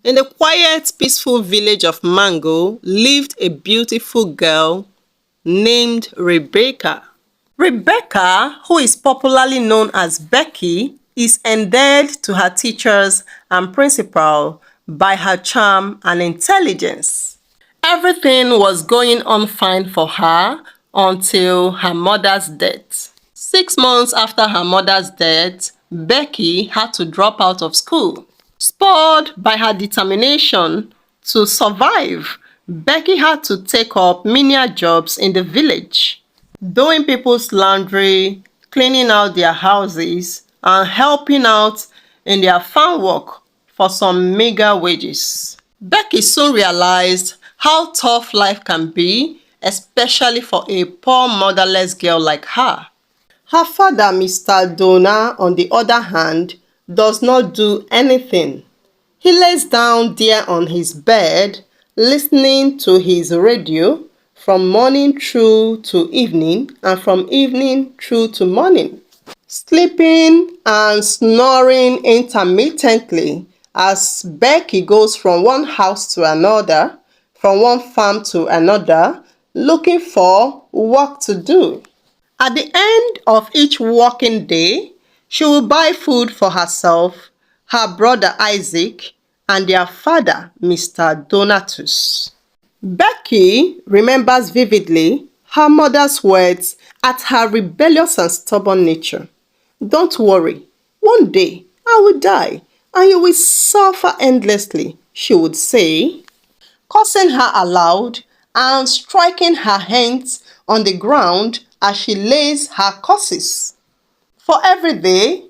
In the quiet, peaceful village of Mango lived a beautiful girl named Rebecca. Rebecca, who is popularly known as Becky, is endeared to her teachers and principal by her charm and intelligence. Everything was going on fine for her until her mother's death. 6 months after her mother's death, Becky had to drop out of school. Spurred by her determination to survive, Becky had to take up menial jobs in the village, doing people's laundry, cleaning out their houses, and helping out in their farm work for some meager wages. Becky soon realized how tough life can be, especially for a poor motherless girl like her. Her father, Mr. Donna, on the other hand, does not do anything. He lays down there on his bed, listening to his radio from morning through to evening and from evening through to morning, sleeping and snoring intermittently as Becky goes from one house to another, from one farm to another, looking for work to do. At the end of each working day, she will buy food for herself, her brother Isaac, and their father, Mr. Donatus. Becky remembers vividly her mother's words at her rebellious and stubborn nature. "Don't worry, one day I will die and you will suffer endlessly," she would say, cursing her aloud and striking her hands on the ground as she lays her curses. For every day,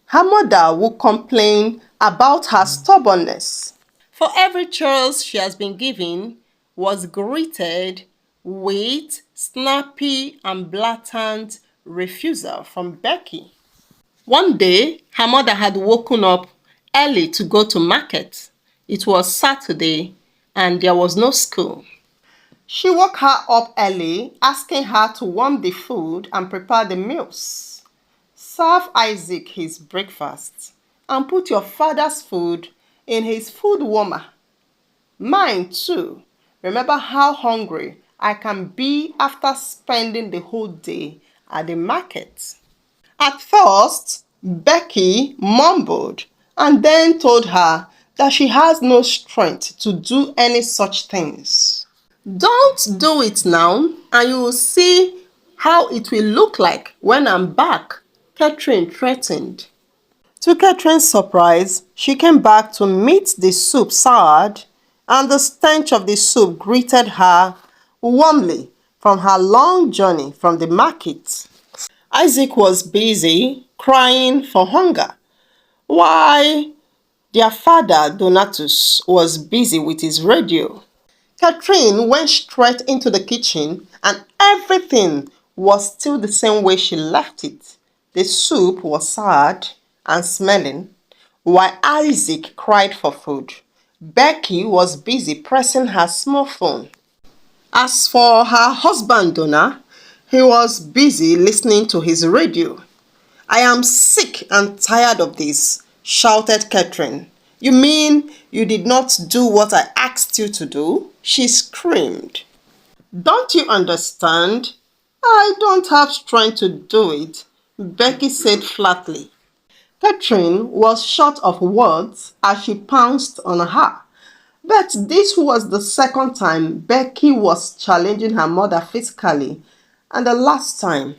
her mother would complain about her stubbornness. For every choice she has been given was greeted with snappy and blatant refusal from Becky. One day, her mother had woken up early to go to market. It was Saturday and there was no school. She woke her up early, asking her to warm the food and prepare the meals. "Serve Isaac his breakfast and put your father's food in his food warmer. Mine too. Remember how hungry I can be after spending the whole day at the market." At first, Becky mumbled and then told her that she has no strength to do any such things. "Don't do it now, and you will see how it will look like when I'm back," Catherine threatened. To Catherine's surprise, she came back to meet the soup soured, and the stench of the soup greeted her warmly from her long journey from the market. Isaac was busy crying for hunger, while their father, Donatus, was busy with his radio. Catherine went straight into the kitchen and everything was still the same way she left it. The soup was sad and smelling, while Isaac cried for food. Becky was busy pressing her small phone. As for her husband, Donna, he was busy listening to his radio. "I am sick and tired of this," shouted Catherine. "You mean you did not do what I asked you to do?" she screamed. "Don't you understand? I don't have strength to do it," Becky said flatly. Catherine was short of words as she pounced on her. But this was the second time Becky was challenging her mother physically, and the last time.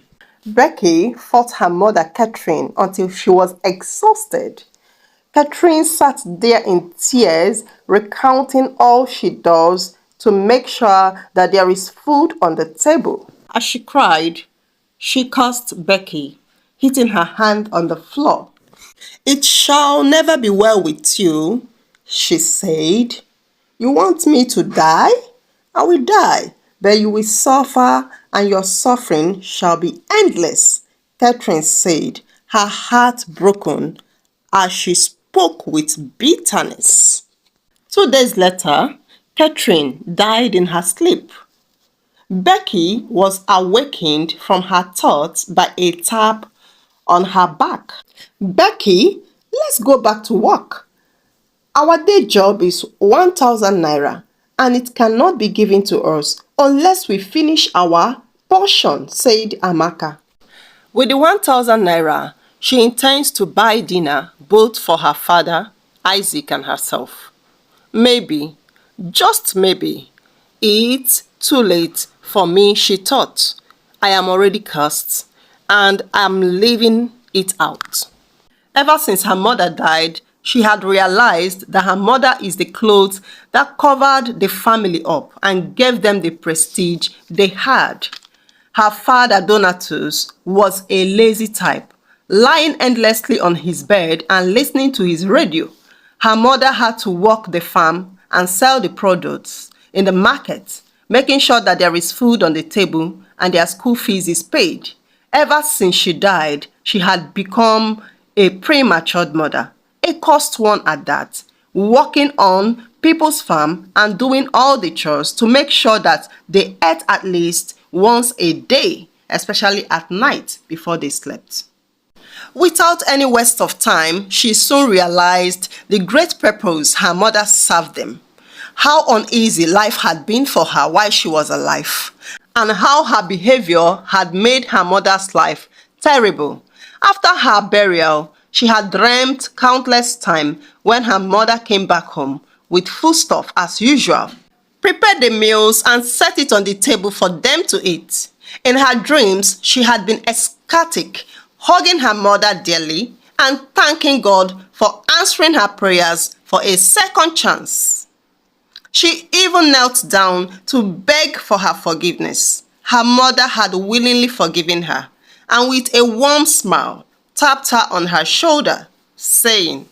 Becky fought her mother Catherine until she was exhausted. Catherine sat there in tears, recounting all she does to make sure that there is food on the table. As she cried, she cursed Becky, hitting her hand on the floor. "It shall never be well with you," she said. "You want me to die? I will die, but you will suffer, and your suffering shall be endless," Catherine said, her heart broken as she spoke with bitterness. 2 days later, Catherine died in her sleep. Becky was awakened from her thoughts by a tap on her back. "Becky, let's go back to work." Our day job is 1,000 naira and it cannot be given to us unless we finish our portion, said Amaka. With the 1,000 naira, she intends to buy dinner both for her father, Isaac, and herself. Maybe, just maybe, it's too late for me, she thought. I am already cursed and I'm living it out. Ever since her mother died, she had realized that her mother is the clothes that covered the family up and gave them the prestige they had. Her father, Donatus, was a lazy type, lying endlessly on his bed and listening to his radio. Her mother had to work the farm and sell the products in the market, making sure that there is food on the table and their school fees is paid. Ever since she died, she had become a prematured mother, a cursed one at that, working on people's farm and doing all the chores to make sure that they ate at least once a day, especially at night before they slept. Without any waste of time, she soon realized the great purpose her mother served them, how uneasy life had been for her while she was alive, and how her behavior had made her mother's life terrible. After her burial, she had dreamt countless times when her mother came back home with foodstuff as usual, prepared the meals and set it on the table for them to eat. In her dreams, she had been ecstatic, hugging her mother dearly and thanking God for answering her prayers for a second chance. She even knelt down to beg for her forgiveness. Her mother had willingly forgiven her and with a warm smile tapped her on her shoulder, saying,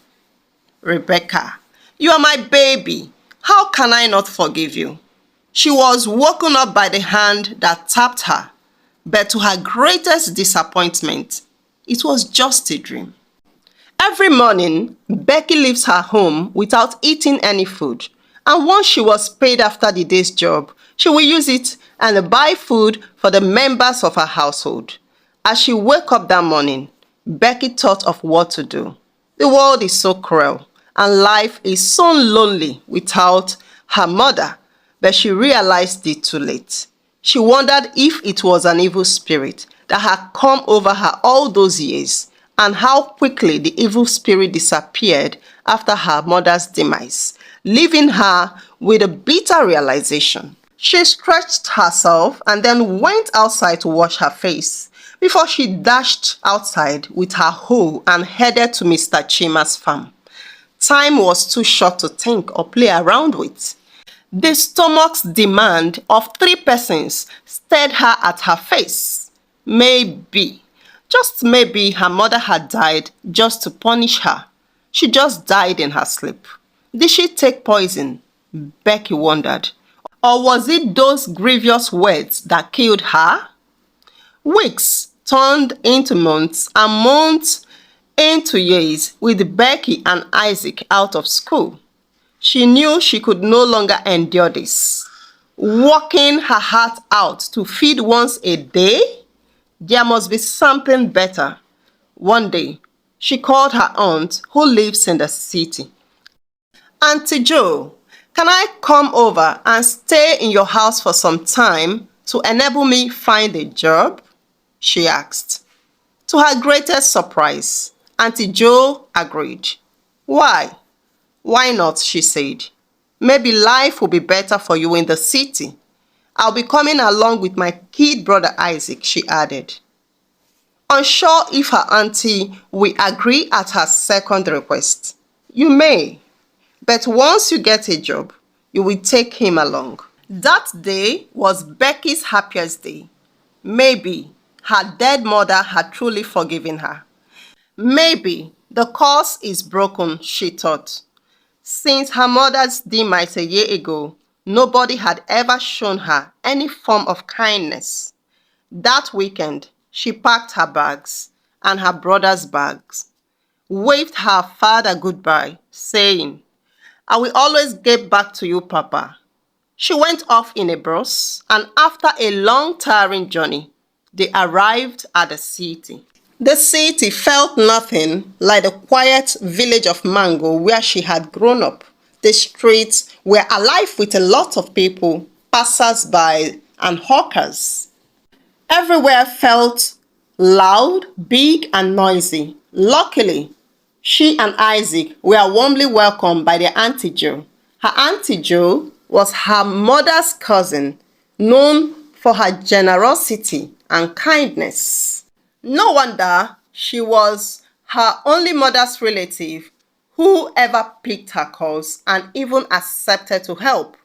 "Rebecca, you are my baby. How can I not forgive you?" She was woken up by the hand that tapped her, but to her greatest disappointment, it was just a dream. Every morning, Becky leaves her home without eating any food, and once she was paid after the day's job, she will use it and buy food for the members of her household. As she woke up that morning, Becky thought of what to do. The world is so cruel, and life is so lonely without her mother, but she realized it too late. She wondered if it was an evil spirit that had come over her all those years, and how quickly the evil spirit disappeared after her mother's demise, leaving her with a bitter realization. She stretched herself and then went outside to wash her face before she dashed outside with her hoe and headed to Mr. Chima's farm. Time was too short to think or play around with. The stomach's demand of 3 persons stared her at her face. Maybe, just maybe, her mother had died just to punish her. She just died in her sleep. Did she take poison? Becky wondered. Or was it those grievous words that killed her? Weeks turned into months and months into years with Becky and Isaac out of school. She knew she could no longer endure this. Working her heart out to feed once a day? There must be something better. One day, she called her aunt who lives in the city. "Auntie Joe, can I come over and stay in your house for some time to enable me find a job?" she asked. To her greatest surprise, Auntie Joe agreed. "Why? Why not?" she said. "Maybe life will be better for you in the city. I'll be coming along with my kid brother Isaac," she added. Unsure if her auntie will agree at her second request. "You may, but once you get a job, you will take him along." That day was Becky's happiest day. Maybe her dead mother had truly forgiven her. Maybe the curse is broken, she thought. Since her mother's demise a year ago, nobody had ever shown her any form of kindness. That weekend, she packed her bags and her brother's bags, waved her father goodbye, saying, "I will always get back to you, Papa." She went off in a bus, and after a long, tiring journey, they arrived at the city. The city felt nothing like the quiet village of Mango where she had grown up. The streets were alive with a lot of people, passers-by and hawkers. Everywhere felt loud, big and noisy. Luckily, she and Isaac were warmly welcomed by their Auntie Jo. Her Auntie Jo was her mother's cousin, known for her generosity and kindness. No wonder she was her only mother's relative who ever picked her calls and even accepted to help.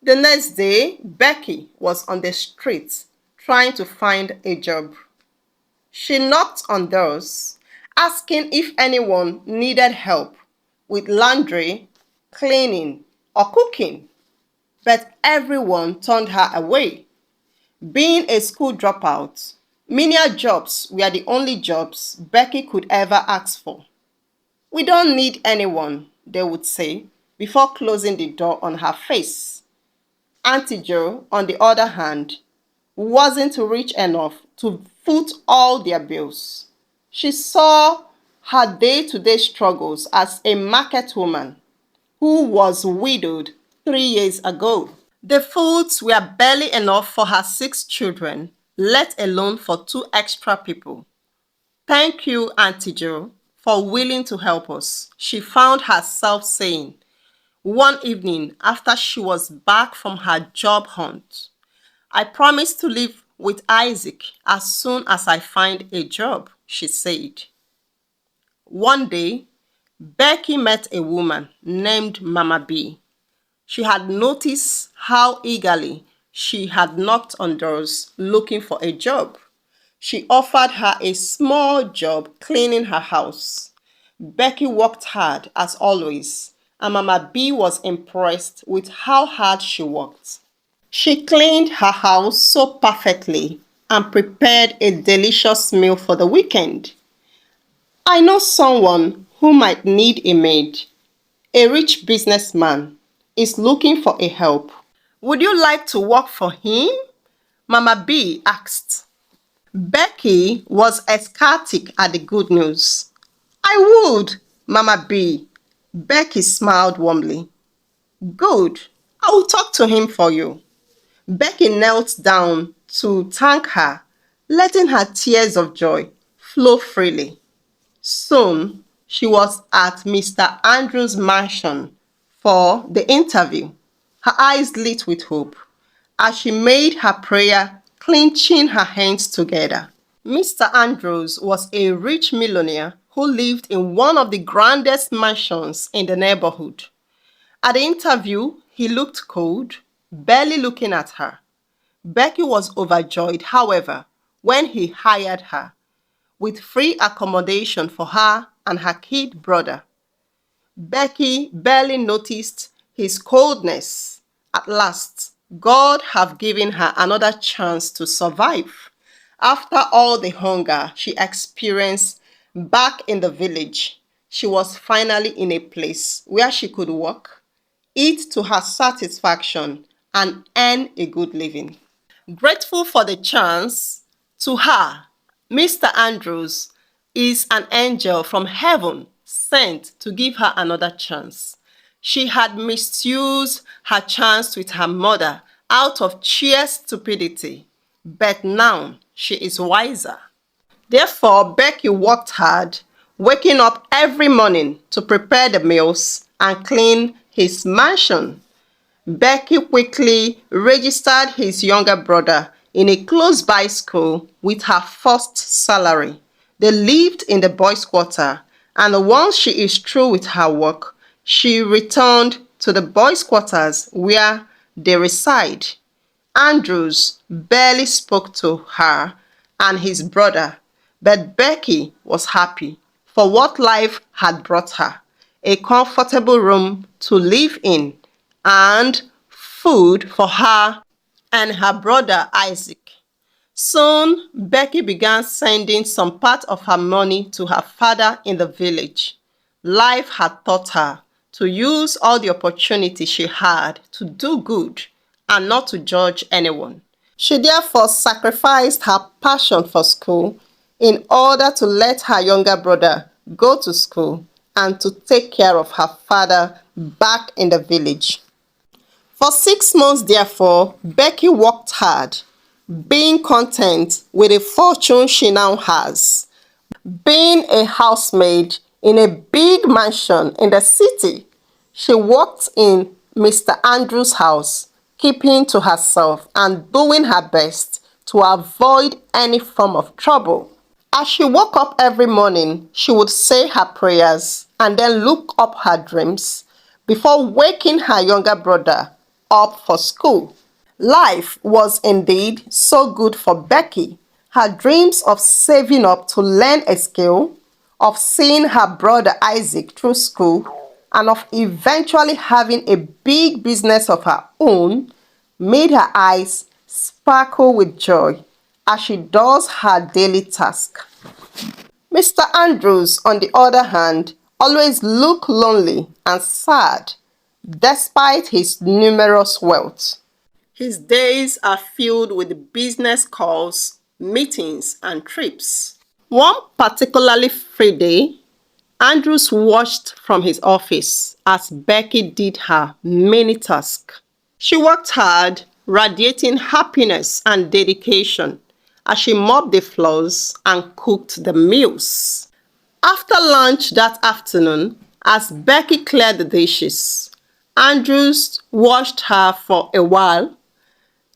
The next day, Becky was on the street trying to find a job. She knocked on doors, asking if anyone needed help with laundry, cleaning, or cooking, but everyone turned her away. Being a school dropout, menial jobs were the only jobs Becky could ever ask for. "We don't need anyone," they would say, before closing the door on her face. Auntie Jo, on the other hand, wasn't rich enough to foot all their bills. She saw her day-to-day struggles as a market woman who was widowed 3 years ago. The foods were barely enough for her 6 children, let alone for 2 extra people. "Thank you, Auntie Jo, for willing to help us," she found herself saying one evening after she was back from her job hunt. "I promise to live with Isaac as soon as I find a job," she said. One day, Becky met a woman named Mama B. She had noticed how eagerly she had knocked on doors looking for a job. She offered her a small job cleaning her house. Becky worked hard as always, and Mama B was impressed with how hard she worked. She cleaned her house so perfectly and prepared a delicious meal for the weekend. "I know someone who might need a maid. A rich businessman is looking for a help. Would you like to work for him?" Mama B asked. Becky was ecstatic at the good news. "I would, Mama B." Becky smiled warmly. "Good, I will talk to him for you." Becky knelt down to thank her, letting her tears of joy flow freely. Soon, she was at Mr. Andrews' mansion for the interview. Her eyes lit with hope as she made her prayer, clenching her hands together. Mr. Andrews was a rich millionaire who lived in one of the grandest mansions in the neighborhood. At the interview, he looked cold, barely looking at her. Becky was overjoyed, however, when he hired her, with free accommodation for her and her kid brother. Becky barely noticed his coldness. At last, God had given her another chance to survive. After all the hunger she experienced back in the village, she was finally in a place where she could work, eat to her satisfaction, and earn a good living. Grateful for the chance, to her, Mr. Andrews is an angel from heaven sent to give her another chance. She had misused her chance with her mother out of sheer stupidity, but now she is wiser. Therefore, Becky worked hard, waking up every morning to prepare the meals and clean his mansion. Becky quickly registered his younger brother in a close-by school with her first salary. They lived in the boys' quarter, and once she is through with her work, she returned to the boys' quarters where they reside. Andrews barely spoke to her and his brother, but Becky was happy for what life had brought her: a comfortable room to live in and food for her and her brother Isaac. Soon, Becky began sending some part of her money to her father in the village. Life had taught her to use all the opportunity she had to do good and not to judge anyone. She therefore sacrificed her passion for school, in order to let her younger brother go to school and to take care of her father back in the village. For 6 months, therefore, Becky worked hard, being content with the fortune she now has, being a housemaid in a big mansion in the city. She worked in Mr. Andrews' house, keeping to herself and doing her best to avoid any form of trouble. As she woke up every morning, she would say her prayers and then look up her dreams before waking her younger brother up for school. Life was indeed so good for Becky. Her dreams of saving up to learn a skill, of seeing her brother Isaac through school, and of eventually having a big business of her own made her eyes sparkle with joy as she does her daily task. Mr. Andrews, on the other hand, always looked lonely and sad despite his numerous wealth. His days are filled with business calls, meetings, and trips. One particularly free day, Andrews watched from his office as Becky did her many tasks. She worked hard, radiating happiness and dedication as she mopped the floors and cooked the meals. After lunch that afternoon, as Becky cleared the dishes, Andrews watched her for a while.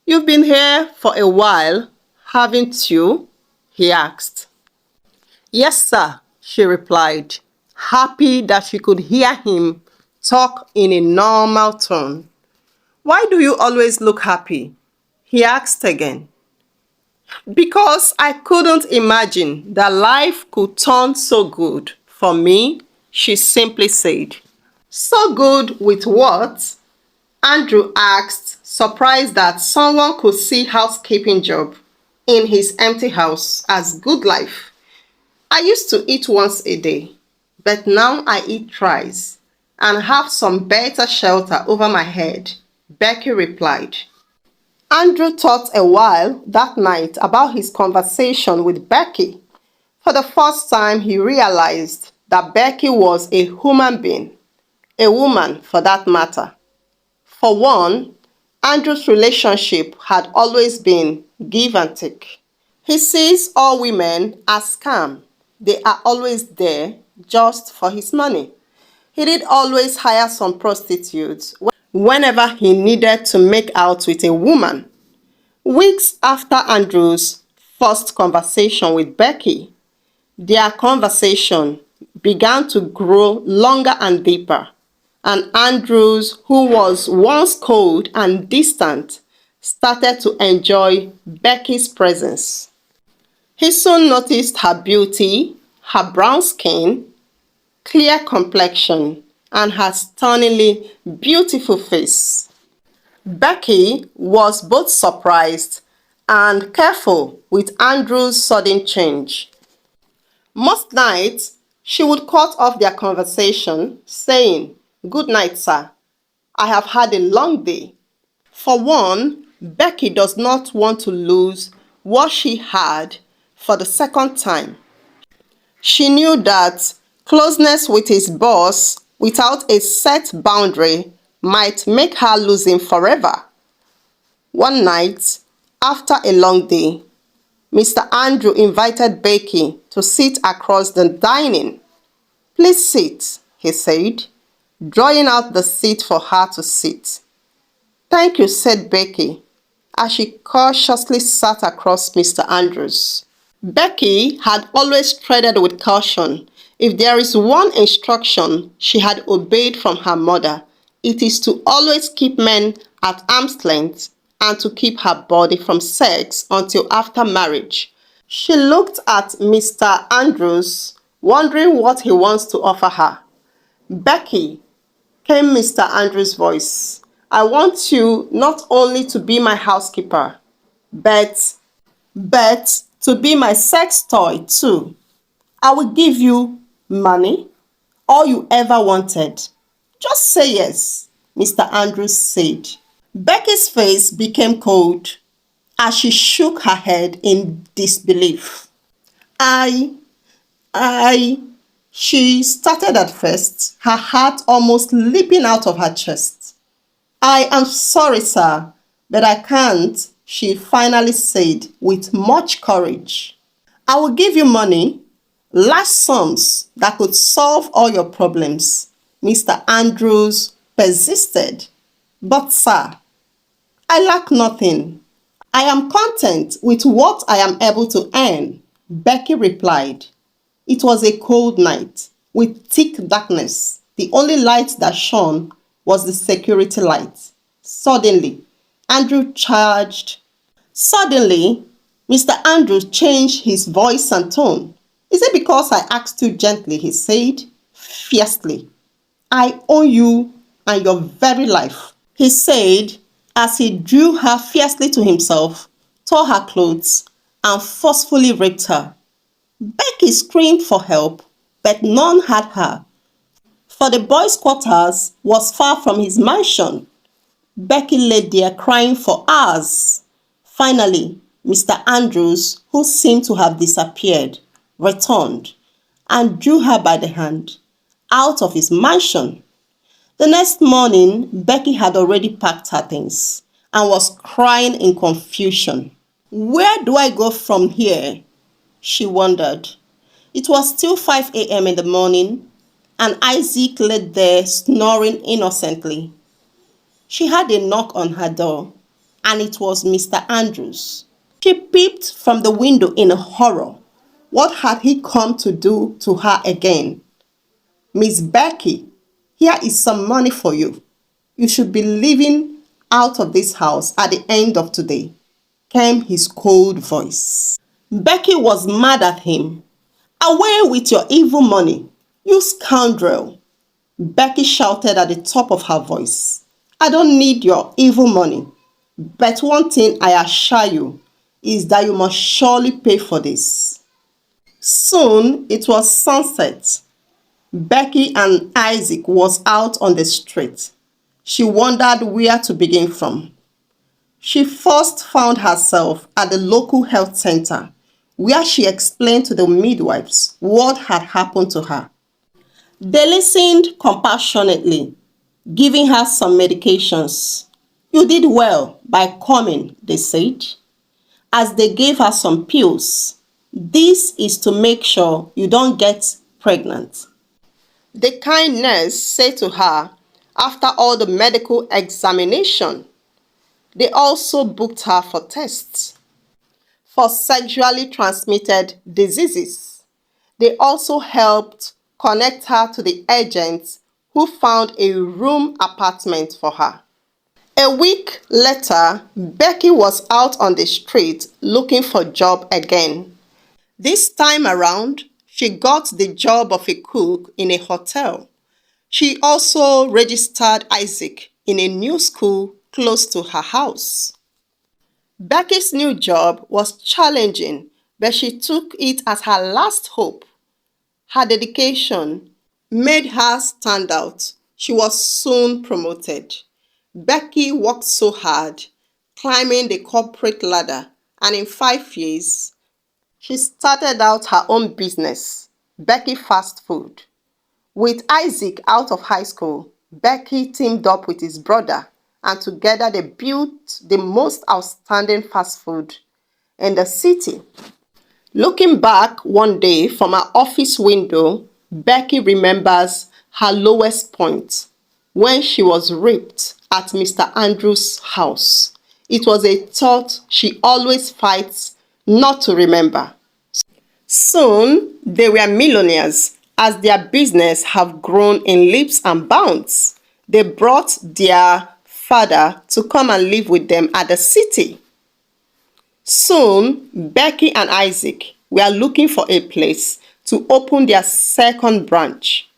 "You've been here for a while, haven't you?" he asked. "Yes, sir," she replied, happy that she could hear him talk in a normal tone. "Why do you always look happy?" he asked again. "Because I couldn't imagine that life could turn so good for me," she simply said. "So good with what?" Andrew asked, surprised that someone could see housekeeping job in his empty house as good life. "I used to eat once a day, but now I eat thrice and have some better shelter over my head," Becky replied. Andrew thought a while that night about his conversation with Becky. For the first time, he realized that Becky was a human being, a woman for that matter. For one, Andrew's relationship had always been give and take. He sees all women as scam. They are always there just for his money. He did always hire some prostitutes whenever he needed to make out with a woman. Weeks after Andrew's first conversation with Becky, their conversation began to grow longer and deeper, and Andrews, who was once cold and distant, started to enjoy Becky's presence. He soon noticed her beauty, her brown skin, clear complexion, and her stunningly beautiful face. Becky was both surprised and careful with Andrew's sudden change. Most nights, she would cut off their conversation, saying, "Good night, sir. I have had a long day." For one, Becky does not want to lose what she had for the second time. She knew that closeness with his boss without a set boundary might make her lose him forever. One night, after a long day, Mr. Andrew invited Becky to sit across the dining. "Please sit," he said, drawing out the seat for her to sit. "Thank you," said Becky, as she cautiously sat across Mr. Andrews. Becky had always treaded with caution. If there is one instruction she had obeyed from her mother, it is to always keep men at arm's length and to keep her body from sex until after marriage. She looked at Mr. Andrews, wondering what he wants to offer her. "Becky," came Mr. Andrews' voice, "I want you not only to be my housekeeper, but to be my sex toy too. I will give you money, all you ever wanted. Just say yes," Mr. Andrews said. Becky's face became cold as she shook her head in disbelief. I, I, she started at first, her heart almost leaping out of her chest. I am sorry, sir, but I can't, she finally said with much courage. I will give you money, large sums that could solve all your problems, Mr. Andrews persisted. But, sir, I lack nothing. I am content with what I am able to earn, Becky replied. It was a cold night with thick darkness. The only light that shone was the security light. Suddenly, Andrew charged. Suddenly, Mr. Andrews changed his voice and tone. Is it because I asked you gently? He said fiercely. I owe you and your very life, he said as he drew her fiercely to himself, tore her clothes, and forcefully raped her. Becky screamed for help, but none had her, for the boys' quarters was far from his mansion. Becky lay there crying for hours. Finally, Mr. Andrews, who seemed to have disappeared, returned and drew her by the hand out of his mansion. The next morning, Becky had already packed her things and was crying in confusion. Where do I go from here? She wondered. It was still 5 a.m. in the morning, and Isaac lay there snoring innocently. She had a knock on her door, and it was Mr. Andrews. She peeped from the window in horror. What had he come to do to her again? Miss Becky, here is some money for you. You should be living out of this house at the end of today, came his cold voice. Becky was mad at him. Away with your evil money, you scoundrel! Becky shouted at the top of her voice. I don't need your evil money, but one thing I assure you is that you must surely pay for this. Soon it was sunset. Becky and Isaac was out on the street. She wondered where to begin from. She first found herself at the local health center, where she explained to the midwives what had happened to her. They listened compassionately, giving her some medications. You did well by coming, they said, as they gave her some pills. This is to make sure you don't get pregnant. The kind nurse said to her after all the medical examination. They also booked her for tests for sexually transmitted diseases. They also helped connect her to the agents who found a room apartment for her. A week later, Becky was out on the street looking for a job again. This time around, she got the job of a cook in a hotel. She also registered Isaac in a new school close to her house. Becky's new job was challenging, but she took it as her last hope. Her dedication made her stand out. She was soon promoted. Becky worked so hard, climbing the corporate ladder, and in 5 years, she started out her own business, Becky Fast Food. With Isaac out of high school, Becky teamed up with his brother, and together they built the most outstanding fast food in the city. Looking back one day from her office window, Becky remembers her lowest point when she was raped at Mr. Andrews' house. It was a thought she always fights not to remember. Soon, they were millionaires as their business have grown in leaps and bounds. They brought their father to come and live with them at the city. Soon, Becky and Isaac were looking for a place to open their second branch.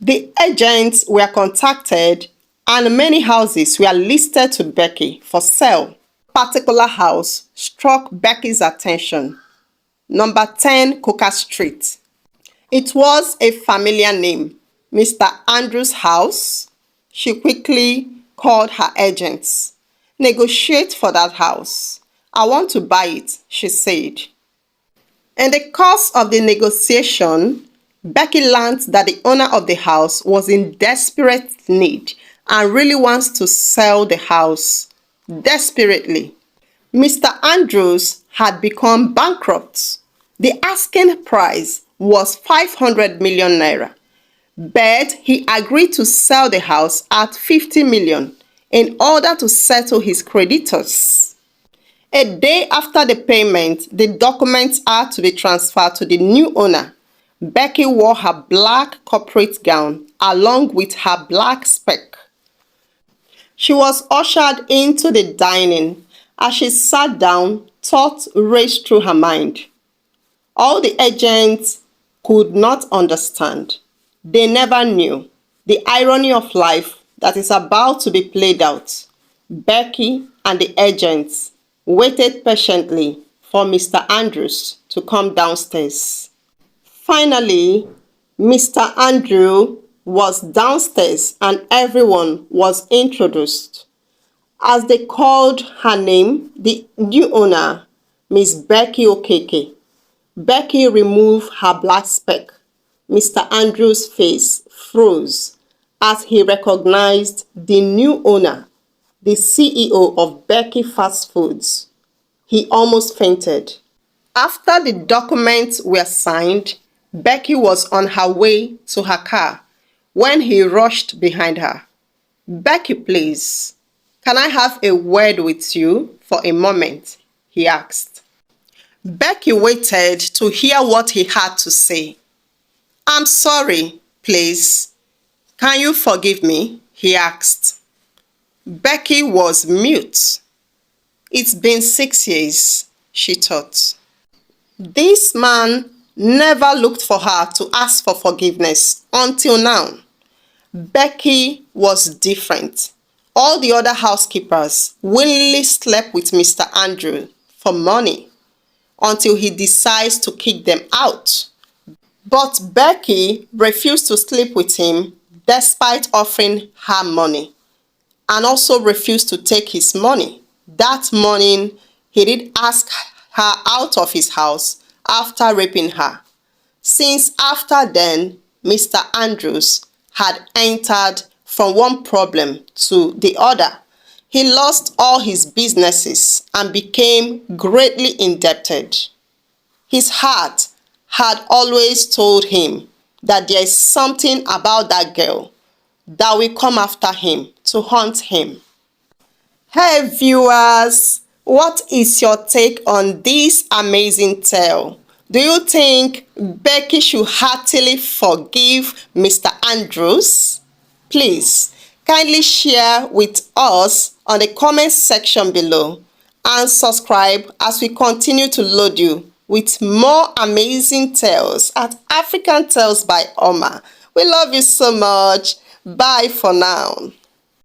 The agents were contacted and many houses were listed to Becky for sale. A particular house struck Becky's attention. Number 10 Coca Street. It was a familiar name, Mr. Andrews' house. She quickly called her agents. Negotiate for that house. I want to buy it, she said. In the course of the negotiation, Becky learned that the owner of the house was in desperate need and really wants to sell the house desperately. Mr. Andrews had become bankrupt. The asking price was 500 million naira, but he agreed to sell the house at 50 million in order to settle his creditors. A day after the payment, the documents are to be transferred to the new owner. Becky wore her black corporate gown along with her black spec. She was ushered into the dining. As she sat down, thoughts raced through her mind. All the agents could not understand. They never knew the irony of life that is about to be played out. Becky and the agents waited patiently for Mr. Andrews to come downstairs. Finally, Mr. Andrew was downstairs and everyone was introduced. As they called her name, the new owner, Miss Becky Okeke, Becky removed her black spec. Mr. Andrews' face froze as he recognized the new owner, the CEO of Becky Fast Foods. He almost fainted. After the documents were signed, Becky was on her way to her car when he rushed behind her. "Becky, please, can I have a word with you for a moment?" he asked. Becky waited to hear what he had to say. "I'm sorry, please. Can you forgive me?" he asked. Becky was mute. It's been 6 years, she thought. This man never looked for her to ask for forgiveness until now. Becky was different. All the other housekeepers willingly slept with Mr. Andrew for money until he decides to kick them out. But Becky refused to sleep with him despite offering her money, and also refused to take his money. That morning, he did ask her out of his house after raping her. Since after then, Mr. Andrews had entered from one problem to the other. He lost all his businesses and became greatly indebted. His heart had always told him that there is something about that girl that will come after him to haunt him. Hey viewers, what is your take on this amazing tale? Do you think Becky should heartily forgive Mr. Andrews? Please, kindly share with us on the comment section below and subscribe as we continue to load you with more amazing tales at African Tales by Oma. We love you so much. Bye for now.